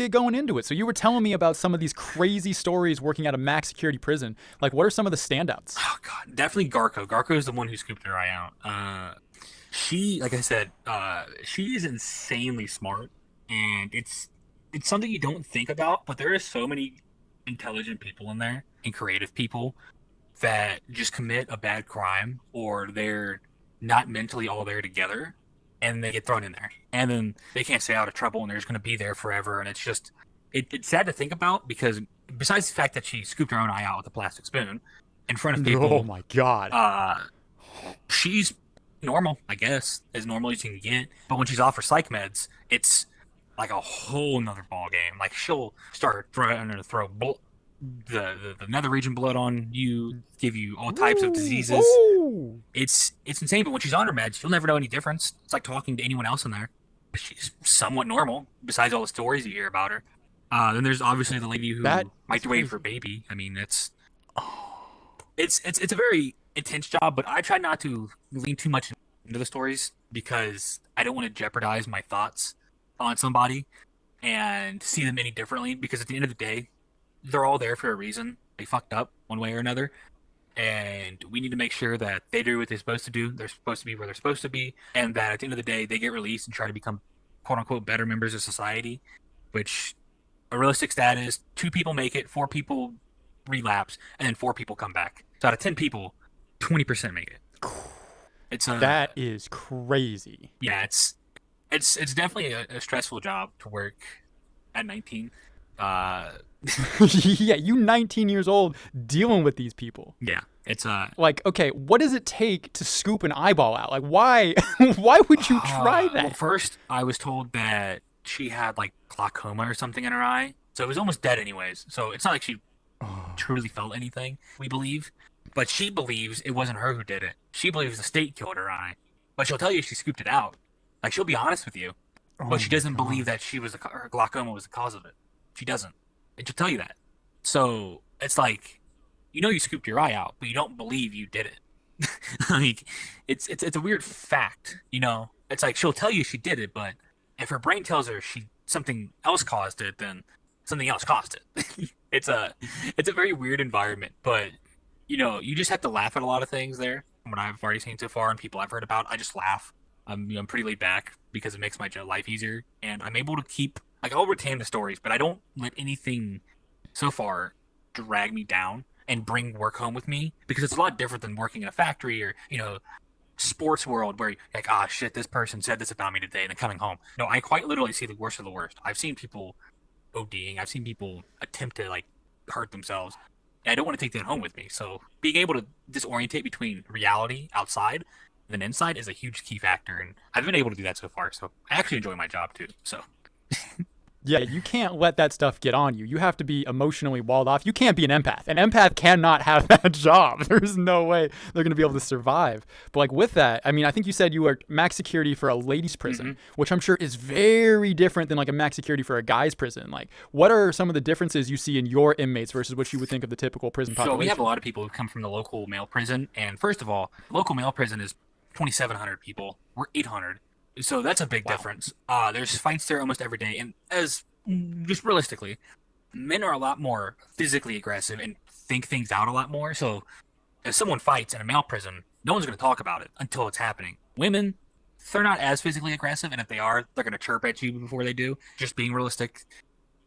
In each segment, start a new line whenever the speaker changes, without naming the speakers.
get going into it. So you were telling me about some of these crazy stories working at a max security prison. Like, what are some of the standouts?
Oh god, definitely Garco. Garco is the one who scooped her eye out. She, like I said, she is insanely smart, and it's something you don't think about. But there are so many intelligent people in there and creative people that just commit a bad crime, or they're not mentally all there together, and they get thrown in there, and then they can't stay out of trouble, and they're just going to be there forever. And it's just it's sad to think about, because besides the fact that she scooped her own eye out with a plastic spoon in front of people,
Oh my god.
she's normal, I guess, as normal as you can get. But when she's off her psych meds, it's like a whole nother ball game. Like, she'll start trying to throw the nether region blood on you, give you all types of diseases.
Ooh.
It's insane. But when she's on her meds, you'll never know any difference. It's like talking to anyone else in there. She's somewhat normal, besides all the stories you hear about her. Then there's obviously the lady who microwaved her baby. I mean, it's a very intense job, but I try not to lean too much into the stories, because I don't want to jeopardize my thoughts on somebody and see them any differently, because at the end of the day, they're all there for a reason. They fucked up one way or another, and we need to make sure that they do what they're supposed to do. They're supposed to be where they're supposed to be, and that at the end of the day, they get released and try to become quote-unquote better members of society, which a realistic stat is 2 people make it, 4 people relapse, and then 4 people come back. So out of 10 people, 20% make it.
That is crazy.
Yeah, it's definitely a stressful job to work at 19.
Yeah, you 19 years old dealing with these people.
Yeah, it's
like, okay, what does it take to scoop an eyeball out? Like, why why would you try that?
Well, first I was told that she had like glaucoma or something in her eye, so it was almost dead anyways. So it's not like she truly felt anything, we believe. But she believes it wasn't her who did it. She believes the state killed her eye. But she'll tell you she scooped it out. Like, she'll be honest with you. But she doesn't believe that her glaucoma was the cause of it. She doesn't. And she'll tell you that. So, it's like, you scooped your eye out, but you don't believe you did it. Like, it's a weird fact, It's like, she'll tell you she did it, but if her brain tells her something else caused it, then something else caused it. It's a very weird environment, but you just have to laugh at a lot of things there. From what I've already seen so far and people I've heard about, I just laugh. I'm pretty laid back because it makes my life easier, and I'm able to keep, like, I'll retain the stories, but I don't let anything so far drag me down and bring work home with me, because it's a lot different than working in a factory or, sports world where you're like, shit, this person said this about me today, and then coming home. No, I quite literally see the worst of the worst. I've seen people ODing. I've seen people attempt to, like, hurt themselves. I don't want to take that home with me. So being able to disorientate between reality outside and then inside is a huge key factor. And I've been able to do that so far. So I actually enjoy my job too. So
Yeah, you can't let that stuff get on you. You have to be emotionally walled off. You can't be an empath. An empath cannot have that job. There's no way they're going to be able to survive. But like with that, I mean, I think you said you were max security for a ladies' prison, which I'm sure is very different than like a max security for a guy's prison. Like, what are some of the differences you see in your inmates versus what you would think of the typical prison population?
So we have a lot of people who come from the local male prison. And first of all, local male prison is 2,700 people. We're 800. So that's a big difference. There's fights there almost every day. And as just realistically, men are a lot more physically aggressive and think things out a lot more. So if someone fights in a male prison, no one's going to talk about it until it's happening. Women, they're not as physically aggressive. And if they are, they're going to chirp at you before they do. Just being realistic.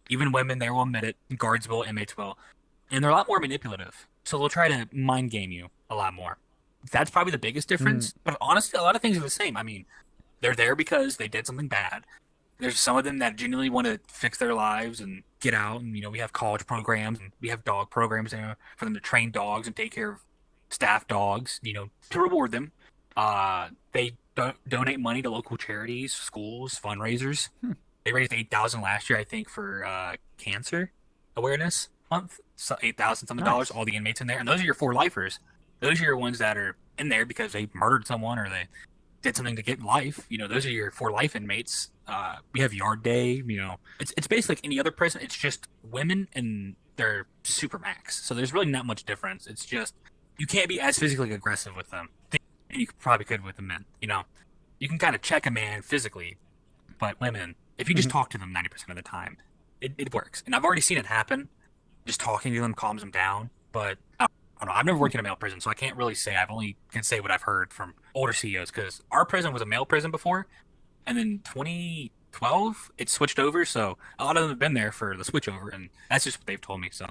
Even women, they will admit it. Guards will, inmates will. And they're a lot more manipulative. So they'll try to mind game you a lot more. That's probably the biggest difference. But honestly, a lot of things are the same. I mean, they're there because they did something bad. There's some of them that genuinely want to fix their lives and get out. And, we have college programs and we have dog programs there for them to train dogs and take care of staff dogs, to reward them. They donate money to local charities, schools, fundraisers. They raised $8,000 last year, I think, for cancer awareness month. So $8,000 something dollars, all the inmates in there. And those are your 4 lifers. Those are your ones that are in there because they murdered someone or they did something to get life. Those are your 4 life inmates. We have Yard Day. It's basically like any other prison. It's just women and they're Supermax. So there's really not much difference. It's just you can't be as physically aggressive with them. And you probably could with the men. You can kind of check a man physically, but women, if you just talk to them 90% of the time, it works, and I've already seen it happen. Just talking to them calms them down. But I don't know. I've never worked in a male prison, so I can't really say. I've only can say what I've heard from older CEOs because our prison was a male prison before, and then 2012 it switched over. So a lot of them have been there for the switchover, and that's just what they've told me. So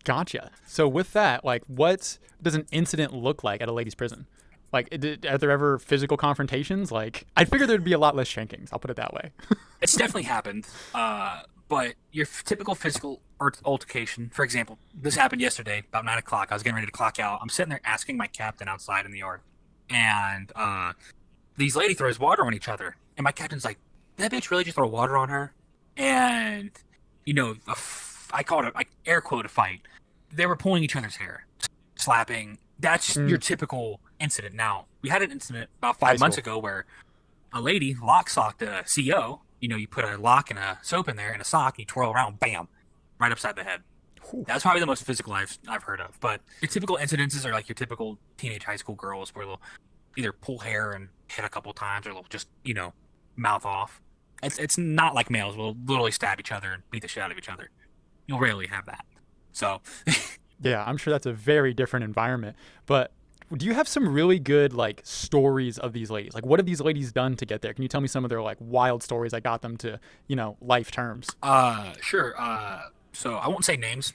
Gotcha. So with that, like, what does an incident look like at a ladies' prison? Like, are there ever physical confrontations? Like, I figured there'd be a lot less shankings. I'll put it that way.
it's definitely happened. But your typical physical altercation, for example, this happened yesterday about 9 o'clock. I was getting ready to clock out. I'm sitting there asking my captain outside in the yard, and these lady throws water on each other, and my captain's like, "Did that bitch really just throw water on her?" And I called it, like, air quote, a fight. They were pulling each other's hair, slapping. That's your typical incident. Now, we had an incident about 5 months ago where a lady lock socked a CO. You put a lock and a soap in there and a sock, and you twirl around, bam, right upside the head.
Whew.
That's probably the most physical I've heard of. But your typical incidences are like your typical teenage high school girls where they'll either pull hair and hit a couple times, or they'll just, mouth off. It's not like males will literally stab each other and beat the shit out of each other. You'll rarely have that. So
Yeah, I'm sure that's a very different environment. But do you have some really good, like, stories of these ladies? Like, what have these ladies done to get there? Can you tell me some of their, like, wild stories that got them to, life terms?
Sure. So I won't say names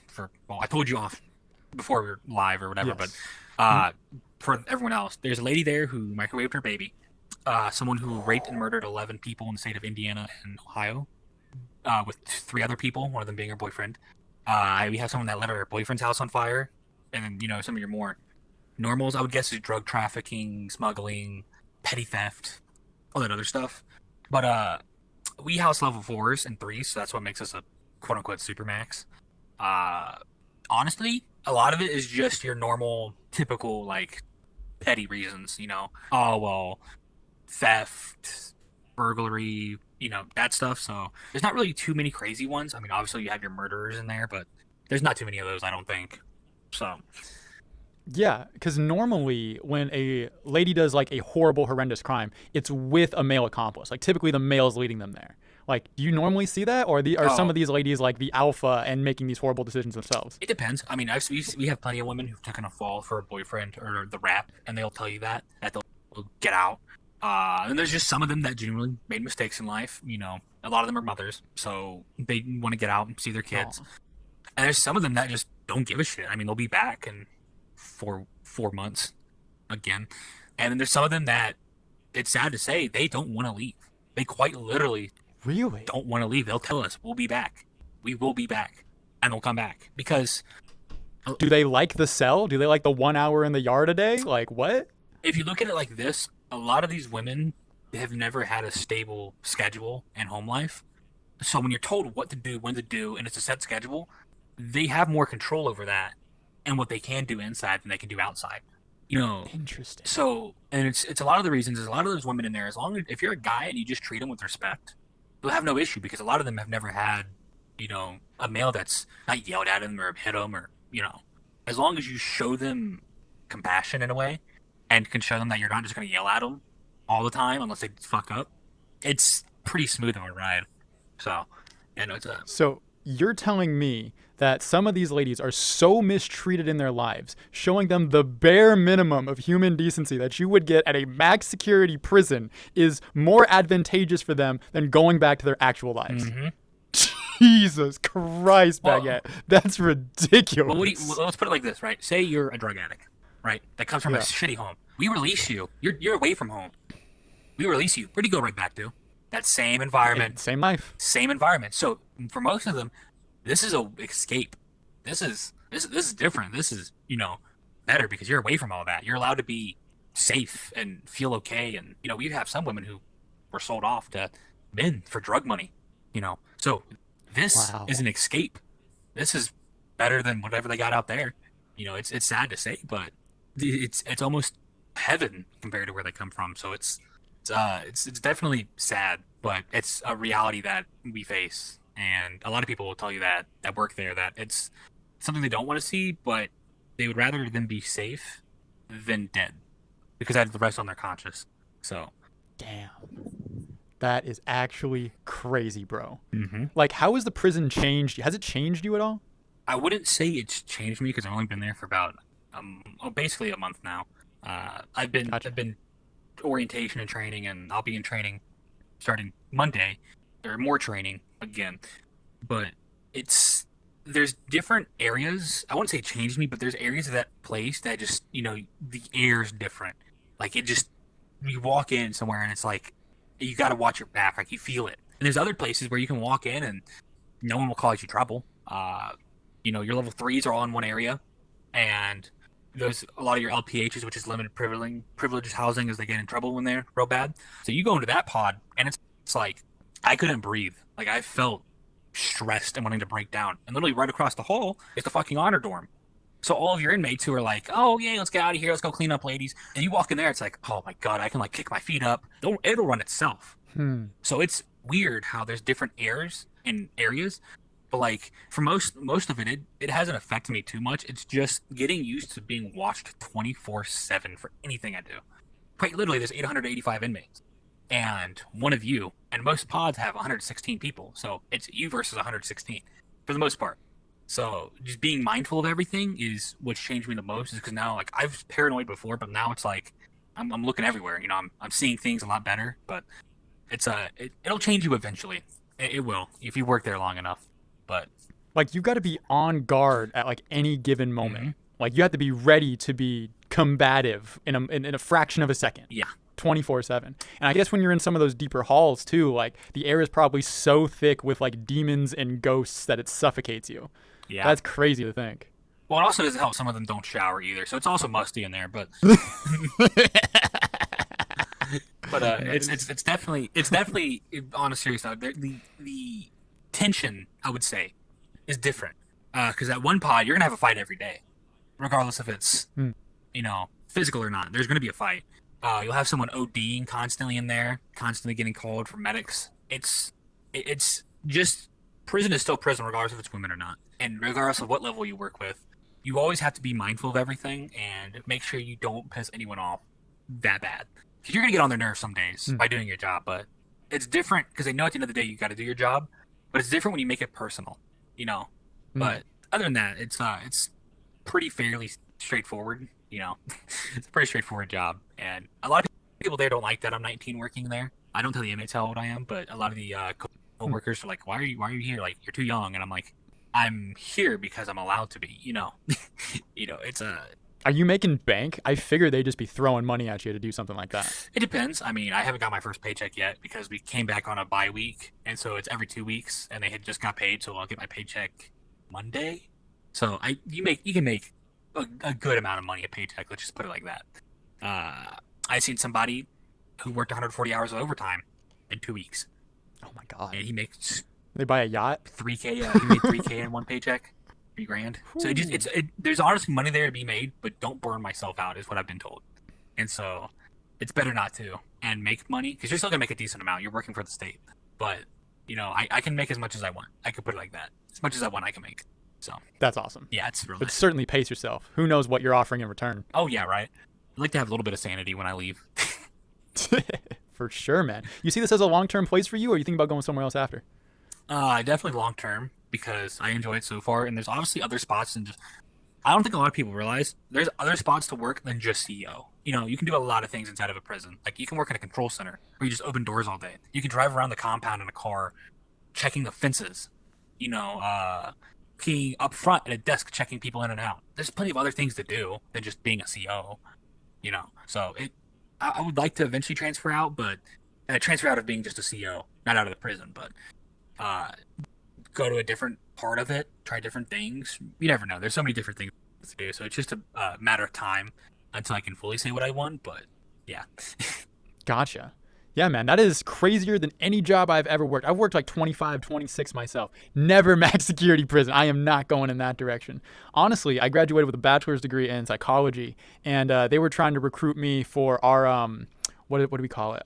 I told you off before we were live or whatever,
Yes.
but for everyone else, there's a lady there who microwaved her baby. Someone who raped and murdered 11 people in the state of Indiana and Ohio, with 3 other people, one of them being her boyfriend. We have someone that lit her boyfriend's house on fire, and then, some of your more normals, I would guess, is drug trafficking, smuggling, petty theft, all that other stuff. But we house level 4s and 3s, so that's what makes us a quote-unquote Supermax. Honestly, a lot of it is just your normal, typical, like, petty reasons, Oh, well, theft, burglary, that stuff. So there's not really too many crazy ones. I mean, obviously you have your murderers in there, but there's not too many of those, I don't think. So
Yeah, because normally when a lady does, like, a horrible, horrendous crime, it's with a male accomplice. Like, typically the male's leading them there. Like, do you normally see that, or are some of these ladies, like, the alpha and making these horrible decisions themselves?
it depends. I mean, we have plenty of women who've taken a fall for a boyfriend or the rap, and they'll tell you that they'll get out. And there's just some of them that genuinely made mistakes in life. A lot of them are mothers, so they want to get out and see their kids.
Aw.
And there's some of them that just don't give a shit. I mean, they'll be back in 4 months again. And then there's some of them that, it's sad to say, they don't want to leave. They quite literally
Really?
don't want to leave. They'll tell us, we'll be back. We will be back. And they'll come back. Because
Do they like the cell? Do they like the 1 hour in the yard a day? Like, what?
if you look at it like this, a lot of these women have never had a stable schedule and home life. So when you're told what to do, when to do, and it's a set schedule, they have more control over that and what they can do inside than they can do outside.
Interesting.
So, and it's a lot of the reasons. There's a lot of those women in there. As long as if you're a guy and you just treat them with respect, they'll have no issue because a lot of them have never had, a male that's not yelled at them or hit them or, as long as you show them compassion in a way and can show them that you're not just going to yell at them all the time unless they fuck up, it's pretty smooth of a ride. So, it's a
So you're telling me that some of these ladies are so mistreated in their lives, showing them the bare minimum of human decency that you would get at a max security prison is more advantageous for them than going back to their actual lives.
Mm-hmm.
Jesus Christ, Baguette. That's ridiculous.
Well, let's put it like this, right? Say you're a drug addict, right? That comes from a shitty home. We release you. You're away from home. We release you. Where do you go right back to? That same environment.
Same life.
Same environment. So for most of them, this is a escape. This is different. This is, better because you're away from all that. You're allowed to be safe and feel okay. And, we have some women who were sold off to men for drug money, So this is an escape. This is better than whatever they got out there. It's sad to say, but it's almost heaven compared to where they come from. So it's definitely sad, but it's a reality that we face. And a lot of people will tell you that work there that it's something they don't want to see, but they would rather them be safe than dead because that rests on their conscience. So,
Damn. That is actually crazy, bro.
Mm-hmm.
Like, how has the prison changed you? Has it changed you at all?
I wouldn't say it's changed me because I've only been there for about basically a month now.
Gotcha.
I've been orientation and training, and I'll be in training starting Monday, or more training again. But it's there's different areas. I wouldn't say it changed me, but there's areas of that place that just the air's different. Like it just you walk in somewhere and it's like you got to watch your back, like you feel it. And there's other places where you can walk in and no one will cause you trouble. Your level threes are all in one area, and there's a lot of your LPHs, which is limited privileged housing, as they get in trouble when they're real bad. So you go into that pod, and it's like I couldn't breathe. Like I felt stressed and wanting to break down. And literally right across the hall is the fucking honor dorm. So all of your inmates who are like, oh yeah, let's get out of here, let's go clean up, ladies. And you walk in there, it's like, oh my god, I can like kick my feet up. It'll run itself. So it's weird how there's different airs and areas. But like for most of it hasn't affected me too much. It's just getting used to being watched 24/7 for anything I do. Quite literally, there's 885 inmates, and one of you. And most pods have 116 people, so it's you versus 116 for the most part. So just being mindful of everything is what's changed me the most. Is because now like I was paranoid before, but now it's like I'm looking everywhere. I'm seeing things a lot better. But it'll change you eventually. It will if you work there long enough. But
Like, you got to be on guard at like any given moment.
mm-hmm.
Like, you have to be ready to be combative in a fraction of a second.
Yeah.
24/7. And I guess when you're in some of those deeper halls too, like the air is probably so thick with like demons and ghosts that it suffocates you.
Yeah.
That's crazy to think.
Well, it also doesn't help. Some of them don't shower either, so it's also musty in there. But it's definitely on a serious note. The tension, I would say, is different. Because at one pod, you're gonna have a fight every day, regardless if it's physical or not. There's gonna be a fight. You'll have someone ODing constantly in there, constantly getting called for medics. It's just prison is still prison, regardless if it's women or not, and regardless of what level you work with. You always have to be mindful of everything and make sure you don't piss anyone off that bad. Because you're gonna get on their nerves some days by doing your job, but it's different because they know at the end of the day you got to do your job. But it's different when you make it personal, But other than that, it's pretty fairly straightforward. It's a pretty straightforward job, and a lot of people there don't like that I'm 19 working there. I don't tell the inmates how old I am, but a lot of the co-workers are like, "Why are you here? Like, you're too young." And I'm like, "I'm here because I'm allowed to be." It's a.
Are you making bank? I figure they'd just be throwing money at you to do something like that.
It depends. I mean, I haven't got my first paycheck yet because we came back on a bye week, and so it's every 2 weeks, and they had just got paid, so I'll get my paycheck Monday. So you can make a good amount of money a paycheck. Let's just put it like that. I seen somebody who worked 140 hours of overtime in 2 weeks,
Oh my god.
and he makes
They buy a yacht?
3K. He made 3K in one paycheck, $3,000. So there's honestly money there to be made, but don't burn myself out is what I've been told. And so it's better not to and make money because you're still gonna make a decent amount. You're working for the state, but I can make as much as I want. I could put it like that. As much as I want, I can make. So
That's awesome.
yeah, it's real
But
nice.
certainly pace yourself. Who knows what you're offering in return?
Oh yeah, right. I like to have a little bit of sanity when I leave.
For sure, man. You see this as a long-term place for you, or you think about going somewhere else after?
Definitely long term because I enjoy it so far, and there's obviously other spots and just I don't think a lot of people realize there's other spots to work than just CEO. You can do a lot of things inside of a prison. Like you can work in a control center where you just open doors all day. You can drive around the compound in a car, checking the fences. Being up front at a desk checking people in and out. There's plenty of other things to do than just being a CO. So I would like to eventually transfer out, but transfer out of being just a CO, not out of the prison, but go to a different part of it, try different things. You never know. There's so many different things to do, so it's just a matter of time until I can fully say what I want. But yeah,
Gotcha. Yeah, man, that is crazier than any job I've ever worked. I've worked like 25, 26 myself. Never max security prison. I am not going in that direction. Honestly, I graduated with a bachelor's degree in psychology, and they were trying to recruit me for our what do we call it?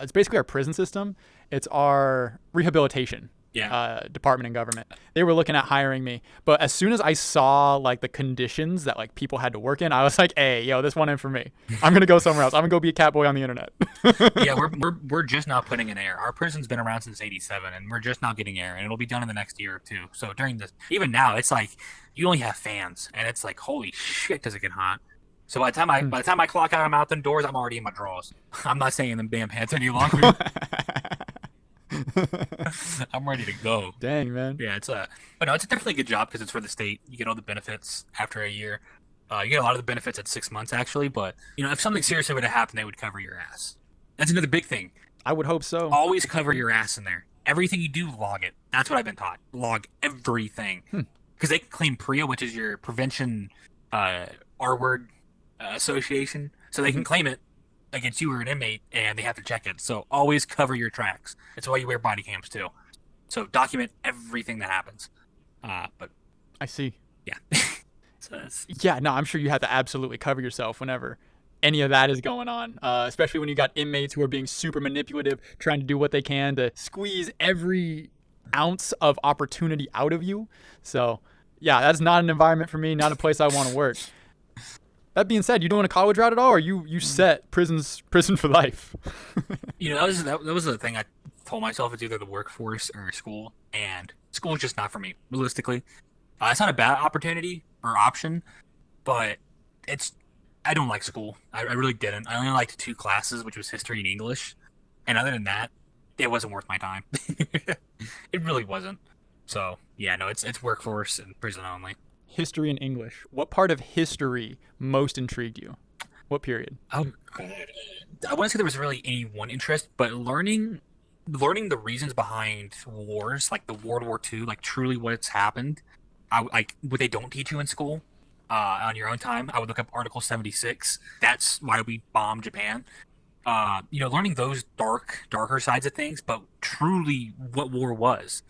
It's basically our prison system. It's our rehabilitation department in government. They were looking at hiring me, but as soon as I saw like the conditions that like people had to work in, I was like, hey, yo, this one ain't for me. I'm gonna go somewhere else. I'm gonna go be a cat boy on the internet.
Yeah, we're just now putting in air. Our prison's been around since '87, and we're just now getting air, and it'll be done in the next year or two. So during this, even now, it's like you only have fans, and it's like, holy shit, does it get hot? So by the time I clock out, I'm out the doors. I'm already in my drawers. I'm not staying in them damn pants any longer. I'm ready to go.
Dang, man.
Yeah, but no, it's definitely a good job because it's for the state. You get all the benefits after a year. You get a lot of the benefits at 6 months actually. But if something seriously were to happen, they would cover your ass. That's another big thing.
I would hope so.
Always cover your ass in there. Everything you do, log it. That's what I've been taught. Log everything. Because they can claim PREA, which is your Prevention R-word association. So they can claim it against you or an inmate, and they have to check it. So always cover your tracks. That's why you wear body cams too. So document everything that happens. But
I see.
Yeah.
Yeah, no, I'm sure you have to absolutely cover yourself whenever any of that is going on, especially when you got inmates who are being super manipulative, trying to do what they can to squeeze every ounce of opportunity out of you. So yeah, that's not an environment for me, not a place I want to work. That being said, you doing a college route at all, or you set prison for life?
That was the thing I told myself. It's either the workforce or school, and school is just not for me, realistically. It's not a bad opportunity or option, but I don't like school. I really didn't. I only liked 2 classes, which was history and English, and other than that, it wasn't worth my time. It really wasn't. So yeah, no, it's workforce and prison only.
History and English. What part of history most intrigued you? What period?
Oh, God. I wouldn't say there was really any one interest, but learning the reasons behind wars, like the World War II, like truly what's happened, like what they don't teach you in school on your own time. I would look up Article 76. That's why we bombed Japan. Learning those darker sides of things, but truly what war was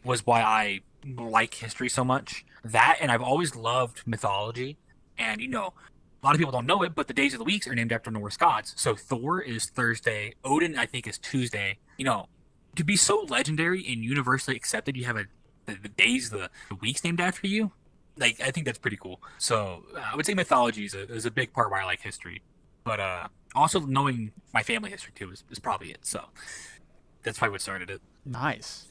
why I like history so much. That, and I've always loved mythology, and a lot of people don't know it, but the days of the weeks are named after Norse gods. So Thor is Thursday, Odin I think is Tuesday. To be so legendary and universally accepted, you have the days, the weeks named after you. Like, I think that's pretty cool. So I would say mythology is a big part why I like history, but also knowing my family history too is probably it. So that's probably what started it.
Nice.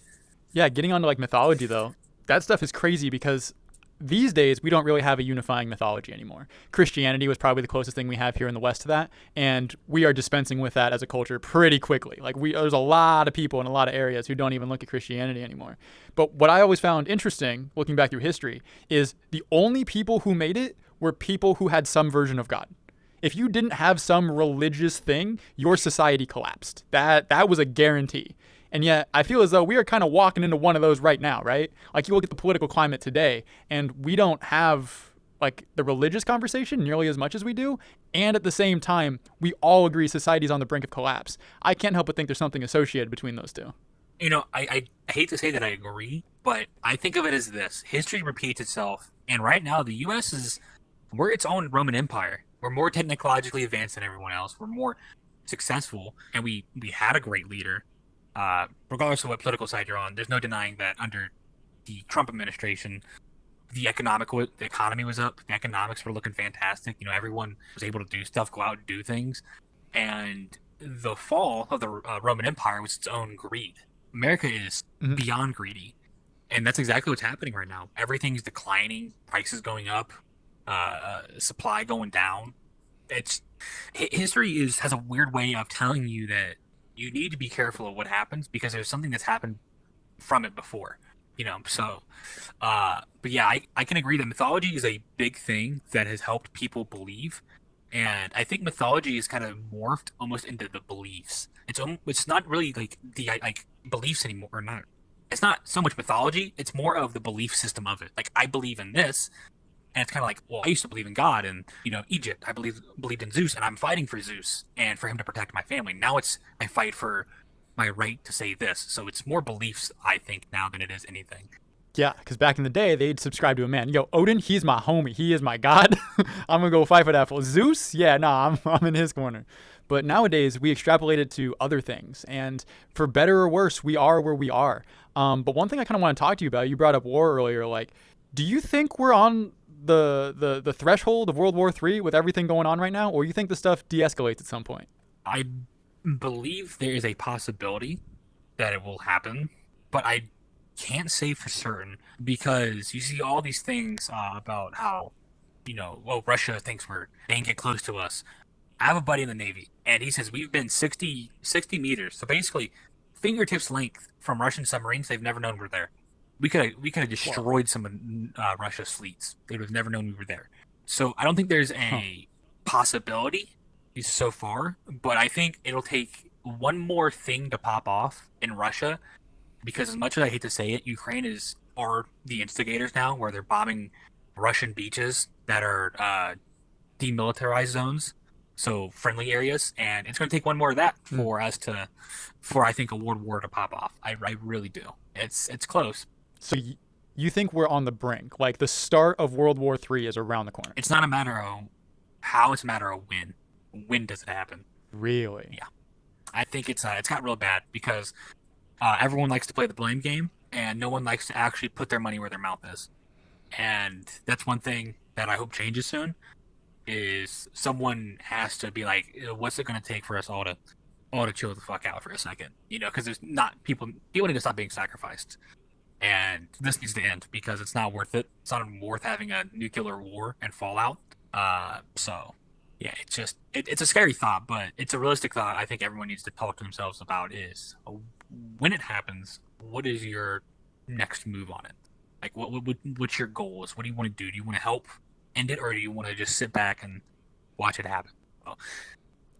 Yeah, getting onto like mythology though, that stuff is crazy because these days we don't really have a unifying mythology anymore. Christianity was probably the closest thing we have here in the West to that, and we are dispensing with that as a culture pretty quickly. Like there's a lot of people in a lot of areas who don't even look at Christianity anymore. But what I always found interesting, looking back through history, is the only people who made it were people who had some version of God. If you didn't have some religious thing, your society collapsed. That was a guarantee. And yet, I feel as though we are kind of walking into one of those right now, right? Like, you look at the political climate today, and we don't have, like, the religious conversation nearly as much as we do. And at the same time, we all agree society's on the brink of collapse. I can't help but think there's something associated between those two.
I hate to say that I agree, but I think of it as this. History repeats itself. And right now, the U.S. we're its own Roman Empire. We're more technologically advanced than everyone else. We're more successful, and we had a great leader. Regardless of what political side you're on, there's no denying that under the Trump administration, the economy was up. The economics were looking fantastic. Everyone was able to do stuff, go out and do things. And the fall of the Roman Empire was its own greed. America is beyond greedy. And that's exactly what's happening right now. Everything's declining, prices going up, supply going down. History has a weird way of telling you that you need to be careful of what happens because there's something that's happened from it before, so, but yeah, I can agree that mythology is a big thing that has helped people believe. And I think mythology is kind of morphed almost into the beliefs. It's not really like the beliefs anymore, or not. It's not so much mythology. It's more of the belief system of it. Like, I believe in this. And it's kind of like, well, I used to believe in God and, Egypt. I believed in Zeus, and I'm fighting for Zeus and for him to protect my family. Now I fight for my right to say this. So it's more beliefs, I think, now than it is anything.
Yeah, because back in the day, they'd subscribe to a man. Yo, Odin, he's my homie. He is my god. I'm going to go fight for that fool. Zeus? Yeah, nah, I'm in his corner. But nowadays, we extrapolate it to other things. And for better or worse, we are where we are. But one thing I kind of want to talk to you about, you brought up war earlier. Like, do you think we're on the threshold of World War III with everything going on right now, or you think the stuff de-escalates at some point?
I believe there is a possibility that it will happen, but I can't say for certain because you see all these things about how, well, Russia thinks they can get close to us. I have a buddy in the Navy, and he says we've been 60 meters, so basically fingertips length from Russian submarines. They've never known we're there. We could have destroyed some of Russia's fleets. They would have never known we were there. So I don't think there's a possibility so far, but I think it'll take one more thing to pop off in Russia, because as much as I hate to say it, Ukraine are the instigators now, where they're bombing Russian beaches that are demilitarized zones, so friendly areas, and it's going to take one more of that for I think a world war to pop off. I really do. It's close.
So you think we're on the brink? Like the start of World War III is around the corner?
It's not a matter of how; it's a matter of when. When does it happen?
Really?
Yeah. I think it's got real bad because everyone likes to play the blame game, and no one likes to actually put their money where their mouth is. And that's one thing that I hope changes soon. Is someone has to be like, what's it going to take for us all to chill the fuck out for a second? Because there's not people need to stop being sacrificed, and this needs to end because it's not worth it. It's not worth having a nuclear war and fallout. So. Yeah, it's a scary thought, but it's a realistic thought. I think everyone needs to talk to themselves about is when it happens, what is your next move on it? Like, what's your goals? What do you want to do? Do you want to help end it, or do you want to just sit back and watch it happen? Well,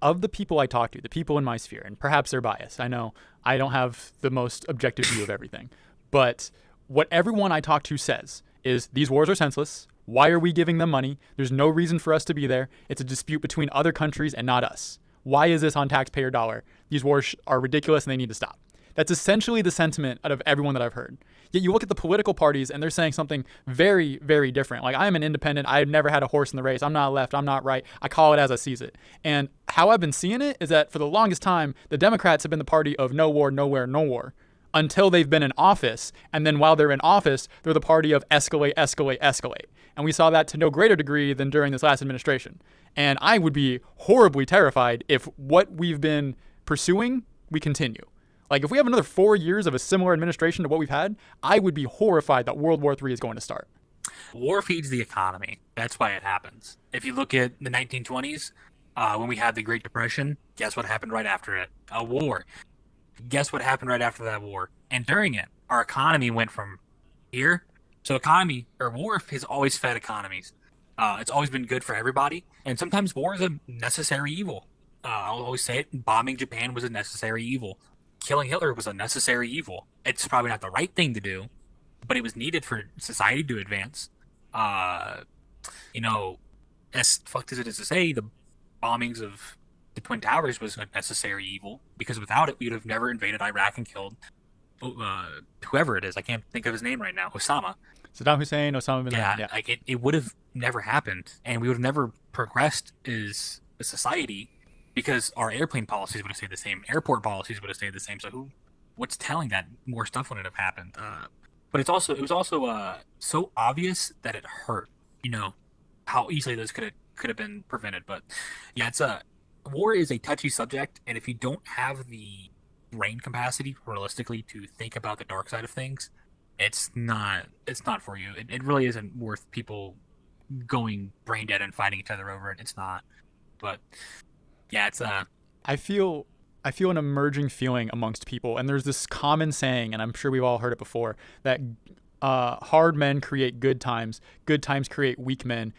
of the people I talk to, the people in my sphere, and perhaps they're biased. I know I don't have the most objective view of everything, but what everyone I talk to says is these wars are senseless. Why are we giving them money? There's no reason for us to be there. It's a dispute between other countries and not us. Why is this on taxpayer dollar? These wars are ridiculous and they need to stop. That's essentially the sentiment out of everyone that I've heard. Yet you look at the political parties and they're saying something very, very different. Like, I'm an independent. I've never had a horse in the race. I'm not left. I'm not right. I call it as I sees it. And how I've been seeing it is that for the longest time, the Democrats have been the party of no war, nowhere, no war, until they've been in office. And then while they're in office, they're the party of escalate, escalate, escalate. And we saw that to no greater degree than during this last administration. And I would be horribly terrified if what we've been pursuing, we continue. Like, if we have another 4 years of a similar administration to what we've had, I would be horrified that World War III is going to start.
War feeds the economy. That's why it happens. If you look at the 1920s, when we had the Great Depression, guess what happened right after it? A war. Guess what happened right after that war? And during it, our economy went from here. So war has always fed economies. It's always been good for everybody. And sometimes war is a necessary evil. I'll always say it. Bombing Japan was a necessary evil. Killing Hitler was a necessary evil. It's probably not the right thing to do, but it was needed for society to advance. As fucked as it is to say, the bombings of the Twin Towers was a necessary evil, because without it, we would have never invaded Iraq and killed whoever it is. I can't think of his name right now.
Saddam Hussein, Osama bin Laden.
Yeah, like it would have never happened, and we would have never progressed as a society, because our airplane policies would have stayed the same, airport policies would have stayed the same. So what's telling that more stuff wouldn't have happened? But it was also so obvious that it hurt. How easily those could have been prevented. But yeah, war is a touchy subject, and if you don't have the brain capacity realistically to think about the dark side of things, it's not for you. It really isn't worth people going brain dead and fighting each other over it. It's not. But yeah, it's
I feel an emerging feeling amongst people, and there's this common saying, and I'm sure we've all heard it before, that hard men create good times create weak men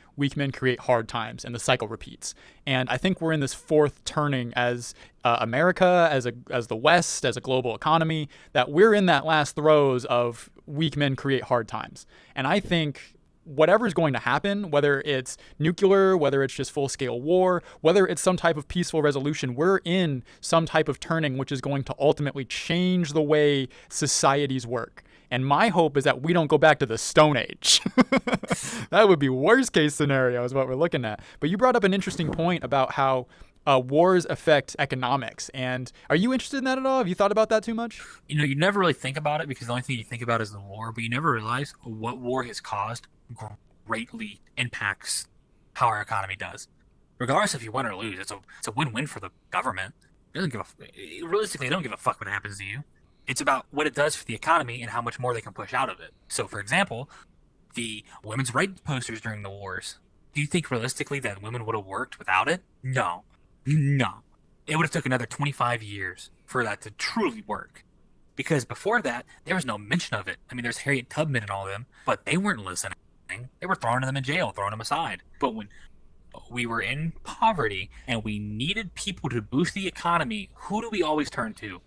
create hard times, and the cycle repeats. And I think we're in this fourth turning as America, as the West, as a global economy, that we're in that last throes of weak men create hard times. And I think whatever's going to happen, whether it's nuclear, whether it's just full-scale war, whether it's some type of peaceful resolution, we're in some type of turning which is going to ultimately change the way societies work. And my hope is that we don't go back to the Stone Age. That would be worst case scenario is what we're looking at. But you brought up an interesting point about how wars affect economics. And are you interested in that at all? Have you thought about that too much?
You never really think about it because the only thing you think about is the war, but you never realize what war has caused greatly impacts how our economy does. Regardless if you win or lose, it's a win-win for the government. It doesn't give realistically, they don't give a fuck what happens to you. It's about what it does for the economy and how much more they can push out of it. So, for example, the women's rights posters during the wars. Do you think realistically that women would have worked without it? No. No. It would have took another 25 years for that to truly work. Because before that, there was no mention of it. I mean, there's Harriet Tubman and all of them, but they weren't listening. They were throwing them in jail, throwing them aside. But when we were in poverty and we needed people to boost the economy, who do we always turn to?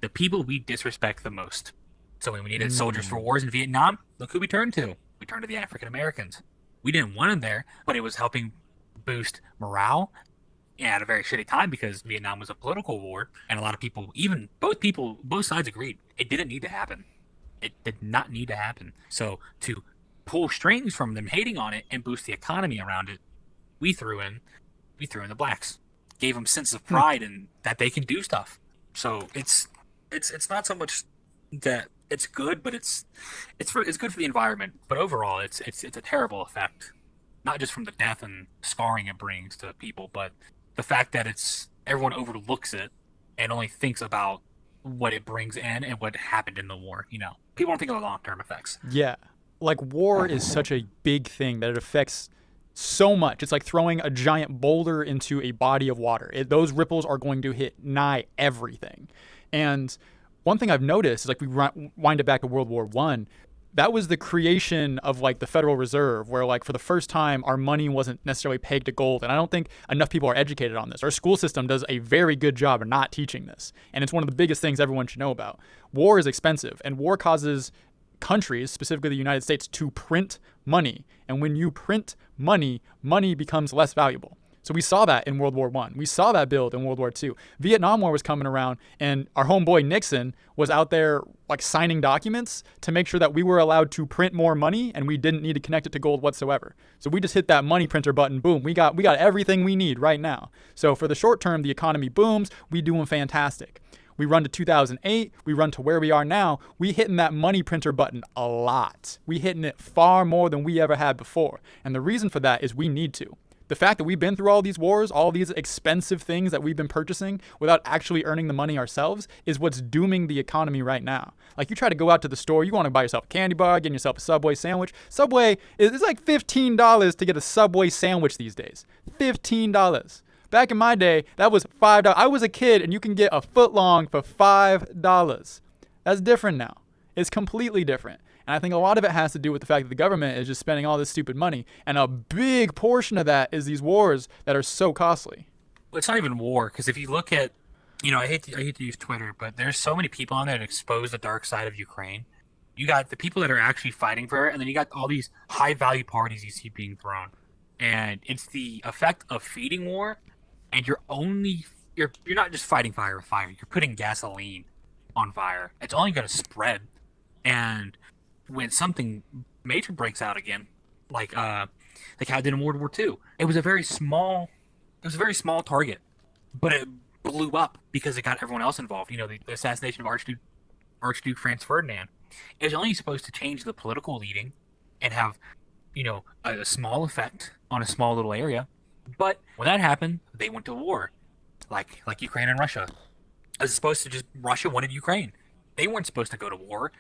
The people we disrespect the most. So when we needed soldiers for wars in Vietnam, look who we turned to. We turned to the African Americans. We didn't want them there, but it was helping boost morale at a very shitty time because Vietnam was a political war, and a lot of people, both sides agreed it didn't need to happen. It did not need to happen. So to pull strings from them hating on it and boost the economy around it, we threw in the blacks, gave them sense of pride and that they can do stuff. So it's not so much that it's good, but it's good for the environment. But overall, it's a terrible effect, not just from the death and scarring it brings to people, but the fact that everyone overlooks it and only thinks about what it brings in and what happened in the war. People don't think of the long-term effects.
Yeah. Like, war is such a big thing that it affects so much. It's like throwing a giant boulder into a body of water. Those ripples are going to hit nigh everything. And one thing I've noticed is, like, we wind it back to World War I. That was the creation of, like, the Federal Reserve, where, like, for the first time, our money wasn't necessarily pegged to gold. And I don't think enough people are educated on this. Our school system does a very good job of not teaching this. And it's one of the biggest things everyone should know about. War is expensive, and war causes countries, specifically the United States, to print money. And when you print money, money becomes less valuable. So we saw that in World War I. We saw that build in World War II. Vietnam War was coming around, and our homeboy Nixon was out there, like, signing documents to make sure that we were allowed to print more money, and we didn't need to connect it to gold whatsoever. So we just hit that money printer button, boom, we got everything we need right now. So for the short term, the economy booms, we doing fantastic. We run to 2008, we run to where we are now, we hitting that money printer button a lot. We hitting it far more than we ever had before. And the reason for that is we need to. The fact that we've been through all these wars, all these expensive things that we've been purchasing without actually earning the money ourselves is what's dooming the economy right now. Like, you try to go out to the store, you want to buy yourself a candy bar, getting yourself a Subway sandwich. Subway, it's like $15 to get a Subway sandwich these days. $15. Back in my day, that was $5. I was a kid, and you can get a foot long for $5. That's different now. It's completely different. And I think a lot of it has to do with the fact that the government is just spending all this stupid money. And a big portion of that is these wars that are so costly.
Well, it's not even war, because if you look at, I hate to use Twitter, but there's so many people on there that expose the dark side of Ukraine. You got the people that are actually fighting for it, and then you got all these high-value parties you see being thrown. And it's the effect of feeding war. And you're not just fighting fire with fire. You're putting gasoline on fire. It's only going to spread. And when something major breaks out again, like how it did in World War II, it was a very small target, but it blew up because it got everyone else involved. The assassination of Archduke Franz Ferdinand. It was only supposed to change the political leading and have, a small effect on a small little area. But when that happened, they went to war, like Ukraine and Russia. As opposed to just Russia wanted Ukraine. They weren't supposed to go to war.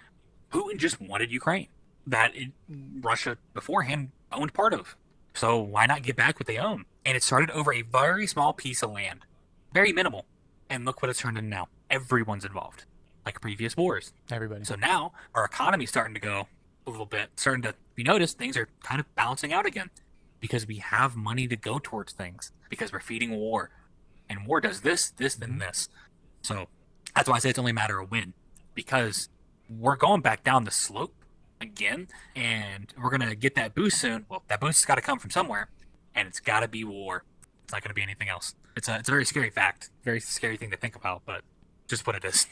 Putin just wanted Ukraine that Russia beforehand owned part of. So why not get back what they own? And it started over a very small piece of land, very minimal. And look what it's turned into now. Everyone's involved, like previous wars.
Everybody.
So now our economy's starting to go a little bit, starting to be noticed. Things are kind of balancing out again. Because we have money to go towards things. Because we're feeding war. And war does this, and this. So that's why I say it's only a matter of when. Because we're going back down the slope again. And we're going to get that boost soon. Well, that boost has got to come from somewhere. And it's got to be war. It's not going to be anything else. It's a very scary fact. Very scary thing to think about. But just what it is.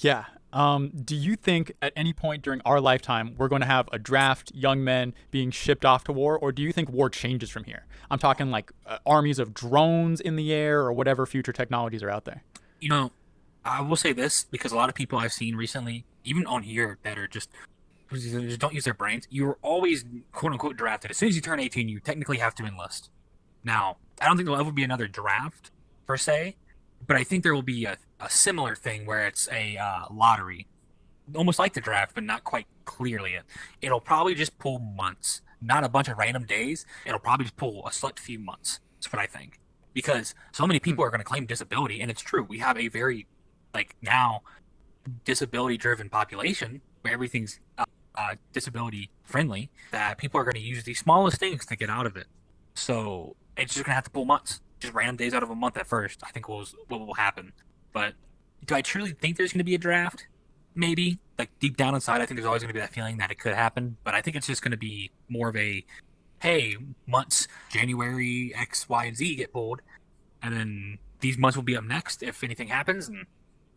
Yeah. Do you think at any point during our lifetime we're going to have a draft young men being shipped off to war, or do you think war changes from here? I'm talking like armies of drones in the air or whatever future technologies are out there.
You know, I will say this because a lot of people I've seen recently, even on here, that are just don't use their brains. You're always quote unquote drafted. As soon as you turn 18, you technically have to enlist. Now, I don't think there'll ever be another draft per se, but I think there will be a similar thing where it's a lottery, almost like the draft, but not quite clearly. It'll probably just pull months, not a bunch of random days. It'll probably just pull a select few months. That's what I think, because so many people are going to claim disability, and it's true. We have a very now disability-driven population where everything's disability friendly. That people are going to use the smallest things to get out of it. So it's just going to have to pull months, just random days out of a month at first. I think was what will happen. But do I truly think there's going to be a draft? Maybe. Like deep down inside, I think there's always going to be that feeling that it could happen. But I think it's just going to be more of a, hey, months, January, X, Y, and Z get pulled. And then these months will be up next if anything happens. And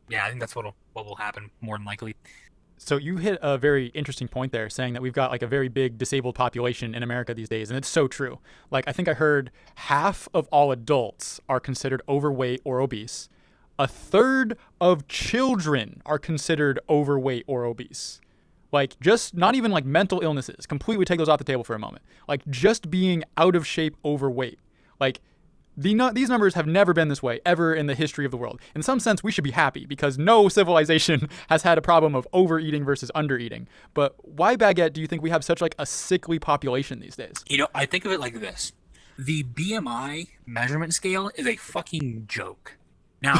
yeah, I think that's what will happen more than likely.
So you hit a very interesting point there, saying that we've got like a very big disabled population in America these days, and it's so true. Like I think I heard half of all adults are considered overweight or obese. A third of children are considered overweight or obese. Like just not even like mental illnesses. Completely take those off the table for a moment. Like just being out of shape, overweight. Like these numbers have never been this way ever in the history of the world. In some sense, we should be happy because no civilization has had a problem of overeating versus undereating. But why, Baguette, do you think we have such like a sickly population these days?
You know, I think of it like this. The BMI measurement scale is a fucking joke. Now,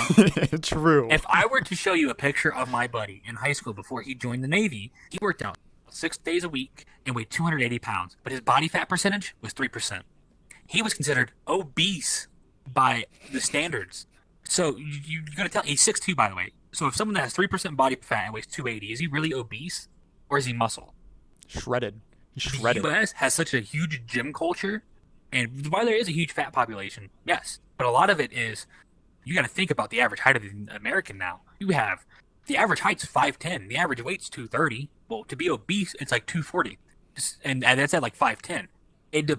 true.
If I were to show you a picture of my buddy in high school before he joined the Navy, he worked out 6 days a week and weighed 280 pounds, but his body fat percentage was 3%. He was considered obese by the standards. So you're going to tell, he's 6'2", by the way. So if someone that has 3% body fat and weighs 280, is he really obese or is he muscle?
Shredded. He's shredded.
The U.S. has such a huge gym culture, and while there is a huge fat population, yes, but a lot of it is, you got to think about the average height of the American now. You have, the average height's 5'10", the average weight's 230. Well, to be obese, it's like 240. And that's at like 5'10". It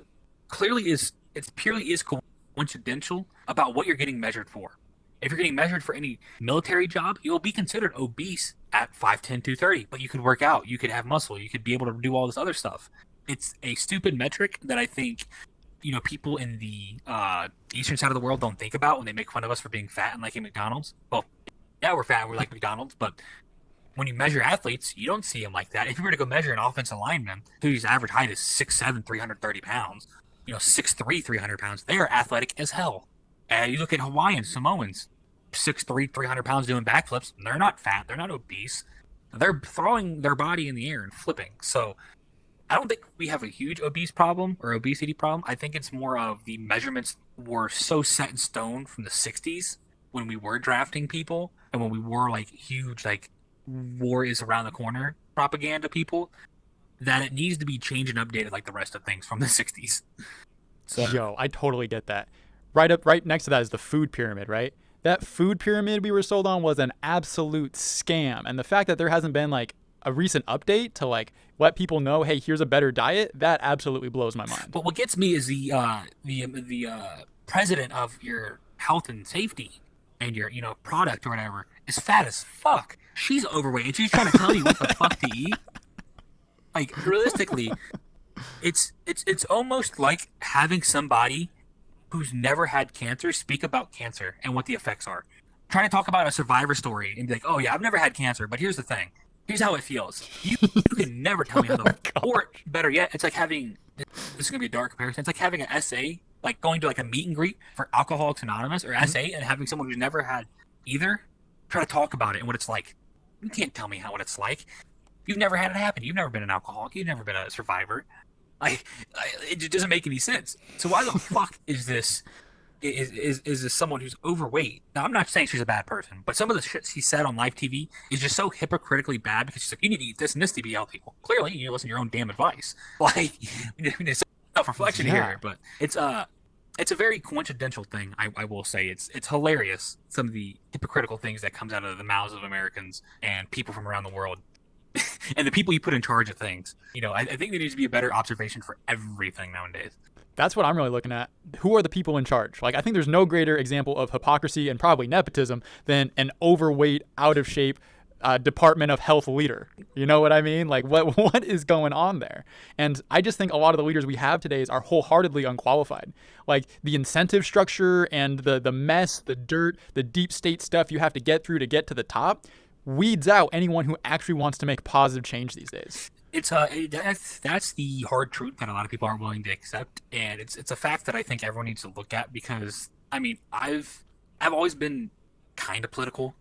clearly is, it purely is coincidental about what you're getting measured for. If you're getting measured for any military job, you'll be considered obese at 5'10", 230. But you could work out, you could have muscle, you could be able to do all this other stuff. It's a stupid metric that I think, you know, people in the eastern side of the world don't think about when they make fun of us for being fat and liking McDonald's. Well, yeah, we're fat and we like McDonald's, but when you measure athletes, you don't see them like that. If you were to go measure an offensive lineman whose average height is 6'7", 330 pounds, 6'3", 300 pounds, they are athletic as hell. And you look at Hawaiians, Samoans, 6'3", 300 pounds doing backflips, they're not fat, they're not obese. They're throwing their body in the air and flipping. So I don't think we have a huge obese problem or obesity problem. I think it's more of the measurements were so set in stone from the 60s when we were drafting people and when we were like huge, like war is around the corner propaganda people, that it needs to be changed and updated like the rest of things from the 60s.
So. Yo, I totally get that. Right next to that is the food pyramid, right? That food pyramid we were sold on was an absolute scam. And the fact that there hasn't been like a recent update to like let people know, hey, here's a better diet, that absolutely blows my mind.
But what gets me is the president of your health and safety and your product or whatever is fat as fuck. She's overweight and she's trying to tell you what the fuck to eat. Like realistically, it's almost like having somebody who's never had cancer speak about cancer and what the effects are. Trying to talk about a survivor story and be like, oh yeah, I've never had cancer, but here's the thing. Here's how it feels. You can never tell me how or better yet, it's like having, this is going to be a dark comparison, it's like having an SA, like going to like a meet and greet for Alcoholics Anonymous or SA and having someone who's never had either try to talk about it and what it's like. You can't tell me what it's like. You've never had it happen. You've never been an alcoholic. You've never been a survivor. It just doesn't make any sense. So why the fuck is this this someone who's overweight? Now, I'm not saying she's a bad person, but some of the shit she said on live TV is just so hypocritically bad because she's like, you need to eat this and this to be healthy. Well, clearly, you need to listen to your own damn advice. Like, there's self-reflection here, but it's it's a very coincidental thing. I will say it's hilarious. Some of the hypocritical things that comes out of the mouths of Americans and people from around the world, and the people you put in charge of things. I think there needs to be a better observation for everything nowadays.
That's what I'm really looking at. Who are the people in charge? Like, I think there's no greater example of hypocrisy and probably nepotism than an overweight, out of shape Department of Health leader. You know what I mean? Like, what is going on there? And I just think a lot of the leaders we have today are wholeheartedly unqualified. Like, the incentive structure and the mess, the dirt, the deep state stuff you have to get through to get to the top weeds out anyone who actually wants to make positive change these days.
That's the hard truth that a lot of people aren't willing to accept, and it's a fact that I think everyone needs to look at, because I mean I've always been kind of political